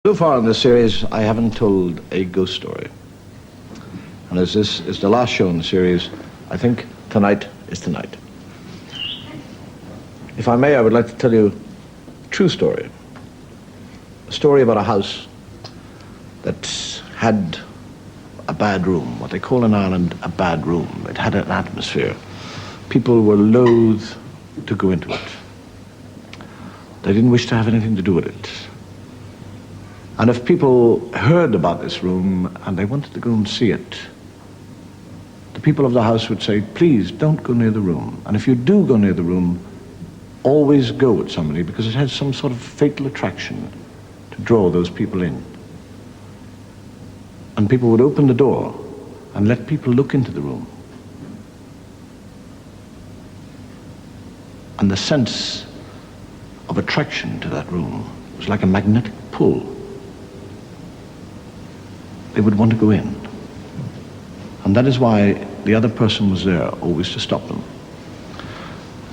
So far in this series, I haven't told a ghost story. And as this is the last show in the series, I think tonight is tonight. If I may, I would like to tell you a true story. A story about a house that had a bad room, what they call in Ireland a bad room. It had an atmosphere. People were loath to go into it. They didn't wish to have anything to do with it. And if people heard about this room and they wanted to go and see it, the people of the house would say, please don't go near the room. And if you do go near the room, always go with somebody, because it has some sort of fatal attraction to draw those people in. And people would open the door and let people look into the room. And the sense of attraction to that room was like a magnetic pull. They would want to go in. And that is why the other person was there, always to stop them.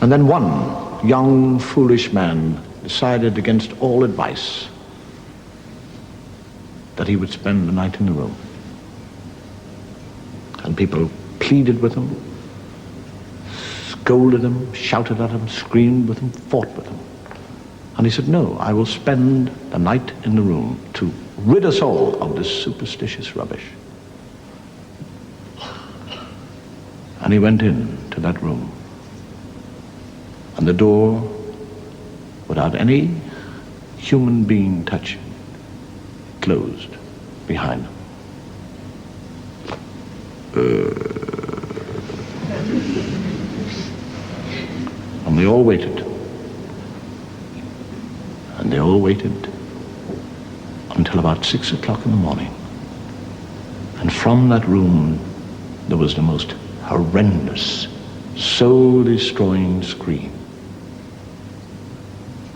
And then one young, foolish man decided against all advice that he would spend the night in the room. And people pleaded with him, scolded him, shouted at him, screamed with him, fought with him. And he said, no, I will spend the night in the room to rid us all of this superstitious rubbish. And he went in to that room. And the door, without any human being touching, closed behind him. And they all waited. And they all waited until about 6 o'clock in the morning. And from that room, there was the most horrendous, soul-destroying scream.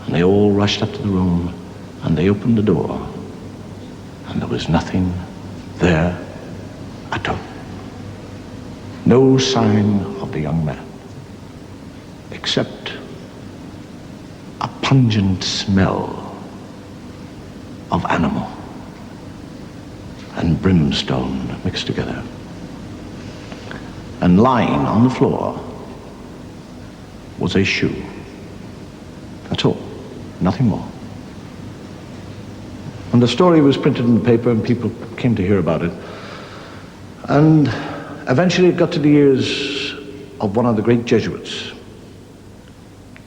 And they all rushed up to the room, and they opened the door, and there was nothing there at all. No sign of the young man, except a pungent smell of animal and brimstone mixed together. And lying on the floor was a shoe. That's all, nothing more. And the story was printed in the paper and people came to hear about it. And eventually it got to the ears of one of the great Jesuits,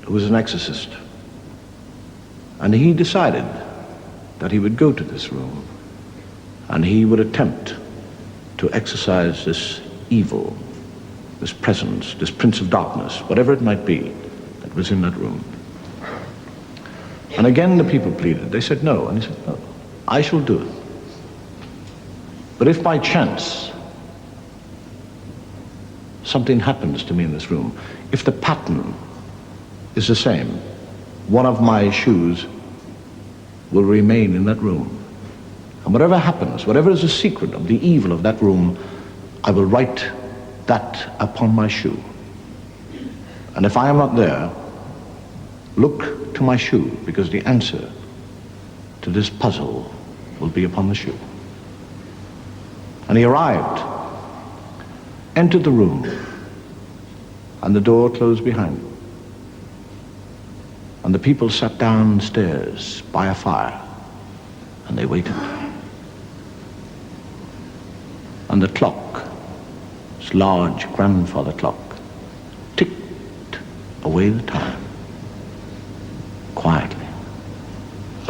who was an exorcist. And he decided that he would go to this room and he would attempt to exorcise this evil, this presence, this prince of darkness, whatever it might be that was in that room. And again the people pleaded. They said no, and he said no, I shall do it. But if by chance something happens to me in this room, if the pattern is the same, one of my shoes will remain in that room. And whatever happens, whatever is the secret of the evil of that room, I will write that upon my shoe. And if I am not there, look to my shoe, because the answer to this puzzle will be upon the shoe. And he arrived, entered the room, and the door closed behind him. And the people sat downstairs by a fire, and they waited. And the clock, this large grandfather clock, ticked away the time, quietly.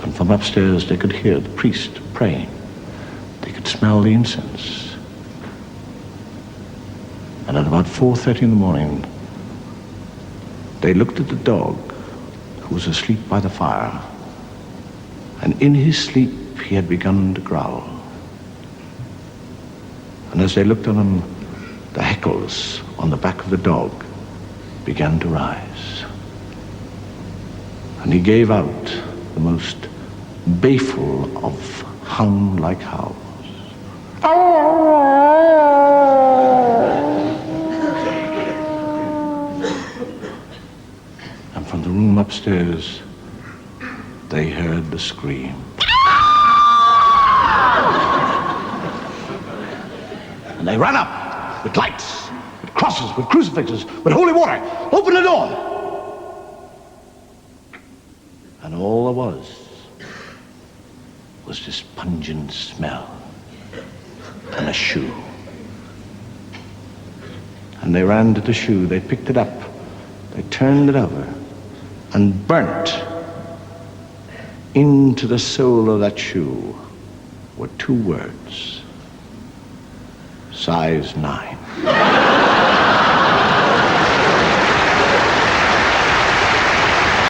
And from upstairs they could hear the priest praying. They could smell the incense. And at about 4:30 in the morning, they looked at the dog, who was asleep by the fire, and in his sleep he had begun to growl. And as they looked at him, the hackles on the back of the dog began to rise. And he gave out the most baleful of hound-like howls. And from the room upstairs, they heard the scream. they ran up with lights, with crosses, with crucifixes, with holy water. Open the door. And all there was this pungent smell and a shoe. And they ran to the shoe, they picked it up, they turned it over, and burnt into the sole of that shoe were 2 words: size 9.